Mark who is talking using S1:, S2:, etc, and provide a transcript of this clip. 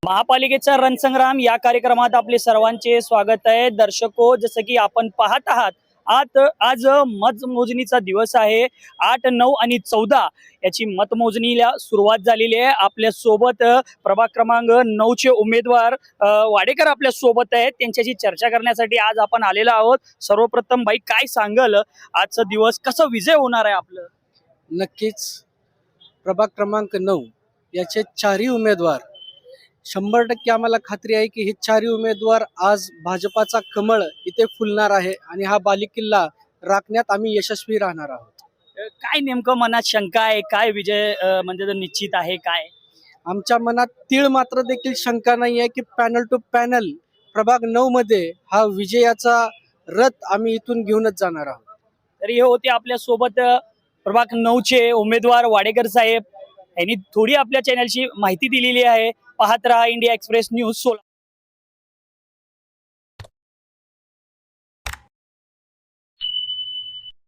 S1: महापालिकेचा रणसंग्राम या कार्यक्रमात आपले सर्वांचे स्वागत आहे. दर्शको, जसं की आपण पाहत आहात आज मतमोजणीचा दिवस आहे. 8, 9 आणि 14 याची मतमोजणीला सुरुवात झालेली आहे. आपल्या सोबत प्रभाग क्रमांक 9 चे उमेदवार वाडेकर आपल्या सोबत आहेत. त्यांच्याशी चर्चा करण्यासाठी आज आपण आलेलो आहोत. सर्वप्रथम भाई, काय सांगाल, आजचा दिवस कसं विजय होणार आहे आपलं?
S2: नक्कीच प्रभाग क्रमांक 9 याचे चारही उमेदवार 100% आम्हाला खात्री आहे की हे चारही उमेदवार आज भाजपाचा कमळ इथे फुलणार आहे आणि हा बालेकिल्ला राखण्यात आम्ही यशस्वी राहणार आहोत.
S1: काय नेमकं मनात शंका आहे? काय विजय म्हणजे निश्चित आहे काय?
S2: आमच्या मनात तीळ मात्र देखील शंका नाही आहे की पॅनल टू पॅनल प्रभाग 9 मध्ये हा विजयाचा रथ आम्ही इथून घेऊनच जाणार आहोत.
S1: तर हे होते आपल्या सोबत प्रभाग 9 चे उमेदवार वाडेकर साहेब. यांनी थोडी आपल्या चॅनलची माहिती दिलेली आहे. पाहत रहा इंडिया एक्सप्रेस न्यूज 16.